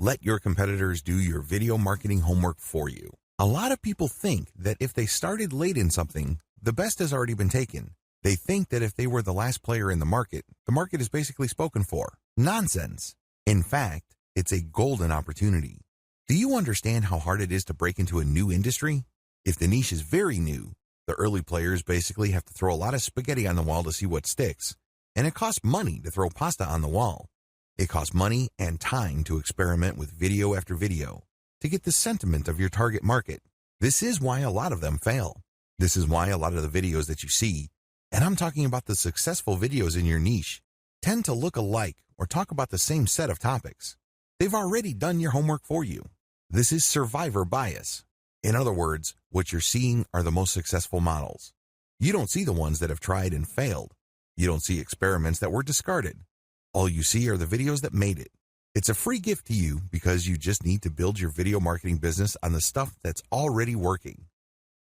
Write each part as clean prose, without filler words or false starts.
Let your competitors do your video marketing homework for you. A lot of people think that if they started late in something, the best has already been taken. They think that if they were the last player in the market is basically spoken for. Nonsense. In fact, it's a golden opportunity. Do you understand how hard it is to break into a new industry? If the niche is very new, the early players basically have to throw a lot of spaghetti on the wall to see what sticks, and it costs money to throw pasta on the wall. It costs money and time to experiment with video after video to get the sentiment of your target market. This is why a lot of them fail. This is why a lot of the videos that you see, and I'm talking about the successful videos in your niche, tend to look alike or talk about the same set of topics. They've already done your homework for you. This is survivor bias. In other words, what you're seeing are the most successful models. You don't see the ones that have tried and failed. You don't see experiments that were discarded. All you see are the videos that made it. It's a free gift to you because you just need to build your video marketing business on the stuff that's already working.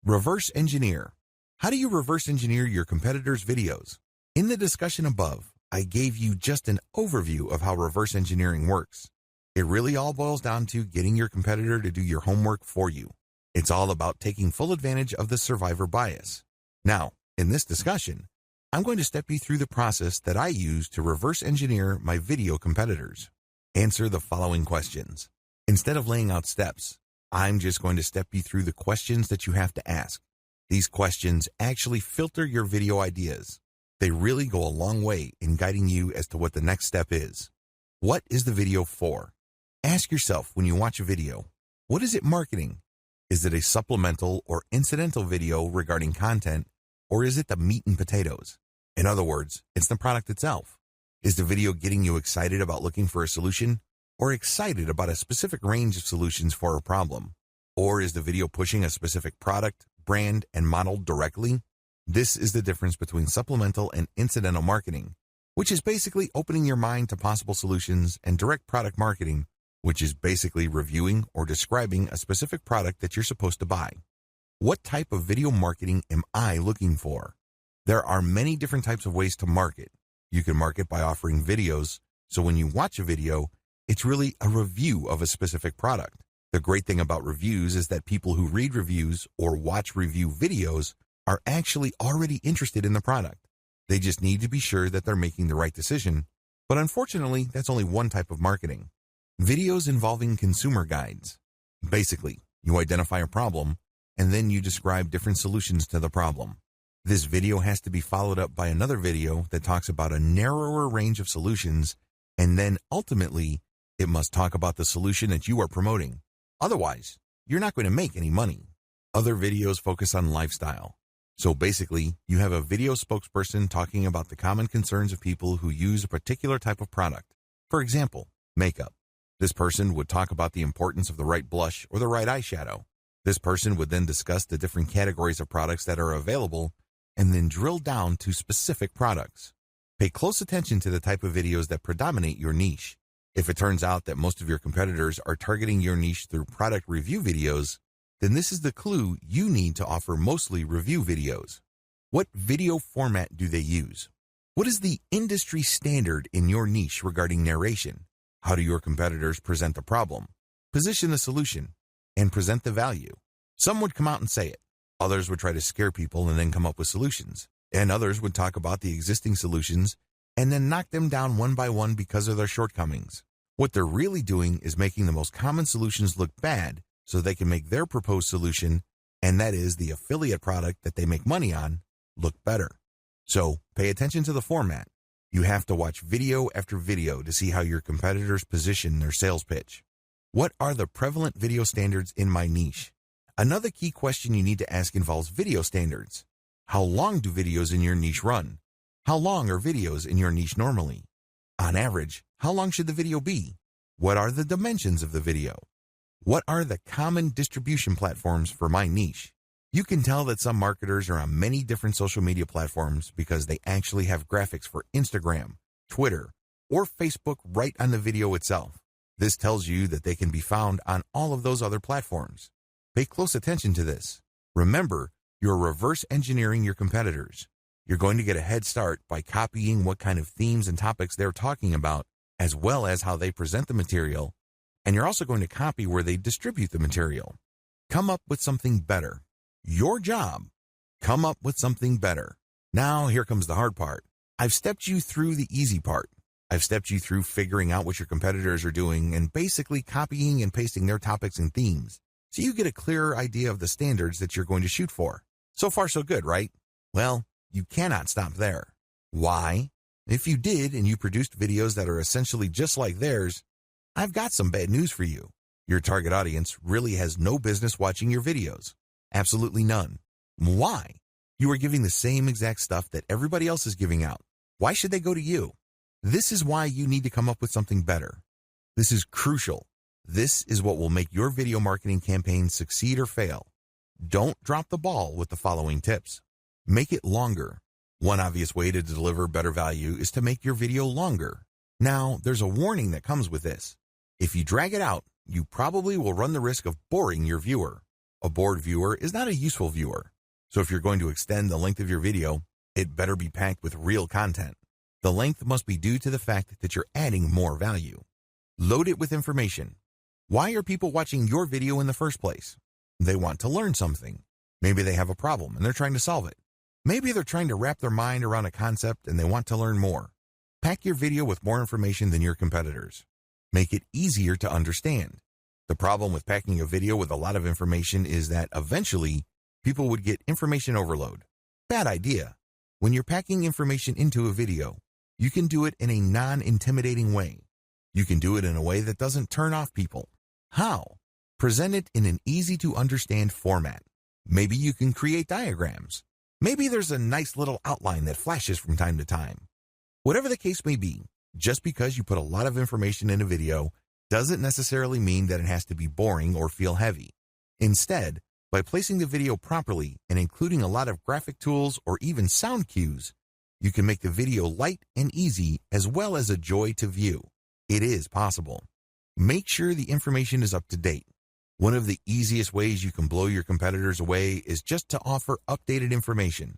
Reverse engineer. How do you reverse engineer your competitors' videos? In the discussion above, I gave you just an overview of how reverse engineering works. It really all boils down to getting your competitor to do your homework for you. It's all about taking full advantage of the survivor bias. Now, in this discussion, I'm going to step you through the process that I use to reverse engineer my video competitors. Answer the following questions. Instead of laying out steps, I'm just going to step you through the questions that you have to ask. These questions actually filter your video ideas. They really go a long way in guiding you as to what the next step is. What is the video for? Ask yourself when you watch a video, what is it marketing? Is it a supplemental or incidental video regarding content, or is it the meat and potatoes? In other words, it's the product itself. Is the video getting you excited about looking for a solution, or excited about a specific range of solutions for a problem? Or is the video pushing a specific product, brand, and model directly? This is the difference between supplemental and incidental marketing, which is basically opening your mind to possible solutions, and direct product marketing, which is basically reviewing or describing a specific product that you're supposed to buy. What type of video marketing am I looking for? There are many different types of ways to market. You can market by offering videos, so when you watch a video, it's really a review of a specific product. The great thing about reviews is that people who read reviews or watch review videos are actually already interested in the product. They just need to be sure that they're making the right decision, but unfortunately, that's only one type of marketing. Videos involving consumer guides. Basically, you identify a problem, and then you describe different solutions to the problem. This video has to be followed up by another video that talks about a narrower range of solutions, and then ultimately, it must talk about the solution that you are promoting. Otherwise, you're not going to make any money. Other videos focus on lifestyle. So basically, you have a video spokesperson talking about the common concerns of people who use a particular type of product. For example, makeup. This person would talk about the importance of the right blush or the right eyeshadow. This person would then discuss the different categories of products that are available and then drill down to specific products. Pay close attention to the type of videos that predominate your niche. If it turns out that most of your competitors are targeting your niche through product review videos, then this is the clue you need to offer mostly review videos. What video format do they use? What is the industry standard in your niche regarding narration? How do your competitors present the problem, position the solution, and present the value? Some would come out and say it. Others would try to scare people and then come up with solutions. And others would talk about the existing solutions and then knock them down one by one because of their shortcomings. What they're really doing is making the most common solutions look bad so they can make their proposed solution, and that is the affiliate product that they make money on, look better. So pay attention to the format. You have to watch video after video to see how your competitors position their sales pitch. What are the prevalent video standards in my niche? Another key question you need to ask involves video standards. How long do videos in your niche run? How long are videos in your niche normally? On average, how long should the video be? What are the dimensions of the video? What are the common distribution platforms for my niche? You can tell that some marketers are on many different social media platforms because they actually have graphics for Instagram, Twitter, or Facebook right on the video itself. This tells you that they can be found on all of those other platforms. Pay close attention to this. Remember, you're reverse engineering your competitors. You're going to get a head start by copying what kind of themes and topics they're talking about, as well as how they present the material, And you're also going to copy where they distribute the material. Come up with something better. Your job. Come up with something better. Now, here comes the hard part. I've stepped you through the easy part. I've stepped you through figuring out what your competitors are doing and basically copying and pasting their topics and themes, so you get a clearer idea of the standards that you're going to shoot for. So far, so good, right? Well, you cannot stop there. Why? If you did and you produced videos that are essentially just like theirs, I've got some bad news for you. Your target audience really has no business watching your videos. Absolutely none. Why? You are giving the same exact stuff that everybody else is giving out. Why should they go to you? This is why you need to come up with something better. This is crucial. This is what will make your video marketing campaign succeed or fail. Don't drop the ball with the following tips. Make it longer. One obvious way to deliver better value is to make your video longer. Now, there's a warning that comes with this. If you drag it out, you probably will run the risk of boring your viewer. A bored viewer is not a useful viewer. So if you're going to extend the length of your video, it better be packed with real content. The length must be due to the fact that you're adding more value. Load it with information. Why are people watching your video in the first place? They want to learn something. Maybe they have a problem and they're trying to solve it. Maybe they're trying to wrap their mind around a concept and they want to learn more. Pack your video with more information than your competitors. Make it easier to understand. The problem with packing a video with a lot of information is that eventually people would get information overload. Bad idea. When you're packing information into a video, you can do it in a non-intimidating way. You can do it in a way that doesn't turn off people. How? Present it in an easy-to-understand format. Maybe you can create diagrams. Maybe there's a nice little outline that flashes from time to time. Whatever the case may be, just because you put a lot of information in a video doesn't necessarily mean that it has to be boring or feel heavy. Instead, by placing the video properly and including a lot of graphic tools or even sound cues, you can make the video light and easy as well as a joy to view. It is possible. Make sure the information is up to date. One of the easiest ways you can blow your competitors away is just to offer updated information.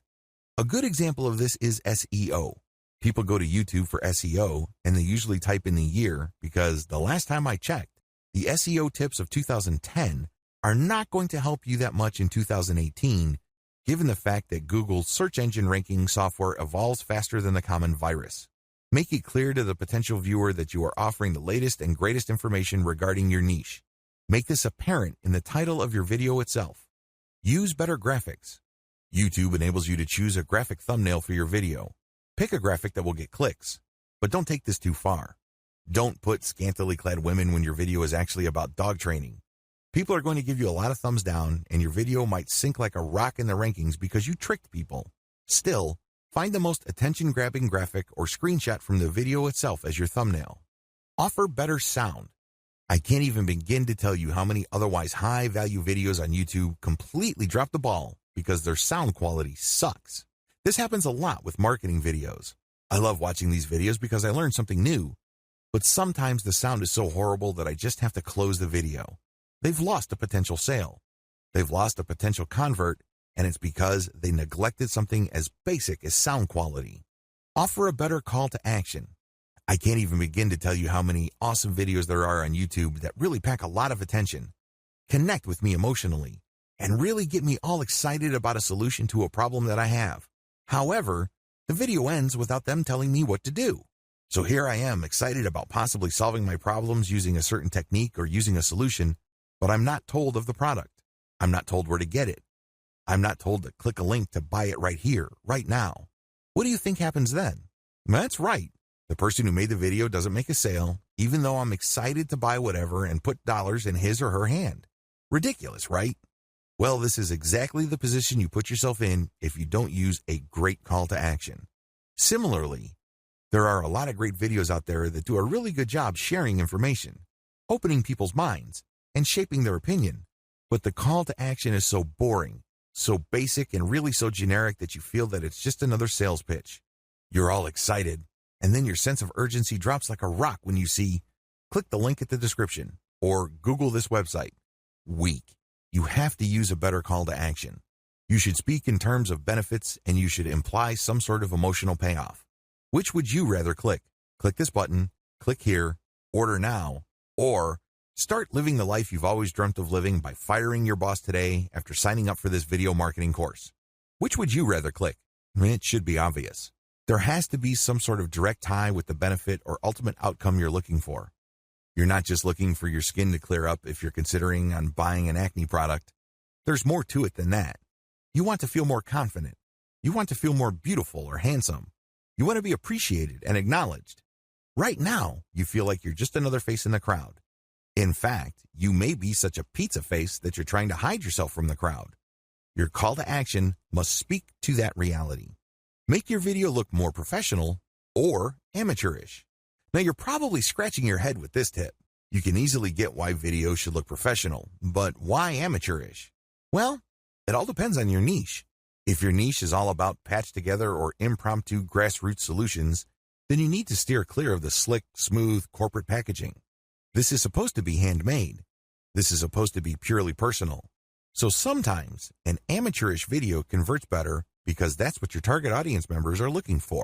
A good example of this is SEO. People go to YouTube for SEO and they usually type in the year because the last time I checked, the SEO tips of 2010 are not going to help you that much in 2018, given the fact that Google's search engine ranking software evolves faster than the common virus. Make it clear to the potential viewer that you are offering the latest and greatest information regarding your niche. Make this apparent in the title of your video itself. Use better graphics. YouTube enables you to choose a graphic thumbnail for your video. Pick a graphic that will get clicks, but don't take this too far. Don't put scantily clad women when your video is actually about dog training. People are going to give you a lot of thumbs down, and your video might sink like a rock in the rankings because you tricked people. Still, find the most attention-grabbing graphic or screenshot from the video itself as your thumbnail. Offer better sound. I can't even begin to tell you how many otherwise high-value videos on YouTube completely drop the ball because their sound quality sucks. This happens a lot with marketing videos. I love watching these videos because I learn something new, but sometimes the sound is so horrible that I just have to close the video. They've lost a potential sale. They've lost a potential convert, and it's because they neglected something as basic as sound quality. Offer a better call to action. I can't even begin to tell you how many awesome videos there are on YouTube that really pack a lot of attention, connect with me emotionally, and really get me all excited about a solution to a problem that I have. However, the video ends without them telling me what to do. So here I am excited about possibly solving my problems using a certain technique or using a solution, but I'm not told of the product. I'm not told where to get it. I'm not told to click a link to buy it right here, right now. What do you think happens then? That's right. The person who made the video doesn't make a sale, even though I'm excited to buy whatever and put dollars in his or her hand. Ridiculous, right? Well, this is exactly the position you put yourself in if you don't use a great call to action. Similarly, there are a lot of great videos out there that do a really good job sharing information, opening people's minds, and shaping their opinion. But the call to action is so boring, so basic, and really so generic that you feel that it's just another sales pitch. You're all excited, and then your sense of urgency drops like a rock when you see, click the link at the description, or Google this website. Weak. You have to use a better call to action. You should speak in terms of benefits, and you should imply some sort of emotional payoff. Which would you rather click? Click this button, click here, order now, or Start living the life you've always dreamt of living by firing your boss today after signing up for this video marketing course. Which would you rather click? It should be obvious. There has to be some sort of direct tie with the benefit or ultimate outcome you're looking for. You're not just looking for your skin to clear up if you're considering on buying an acne product. There's more to it than that. You want to feel more confident. You want to feel more beautiful or handsome. You want to be appreciated and acknowledged. Right now, you feel like you're just another face in the crowd. In fact, you may be such a pizza face that you're trying to hide yourself from the crowd. Your call to action must speak to that reality. Make your video look more professional or amateurish. Now, you're probably scratching your head with this tip. You can easily get why videos should look professional, but why amateurish? Well, it all depends on your niche. If your niche is all about patched together or impromptu grassroots solutions, then you need to steer clear of the slick, smooth corporate packaging. This is supposed to be handmade. This is supposed to be purely personal. So sometimes an amateurish video converts better because that's what your target audience members are looking for.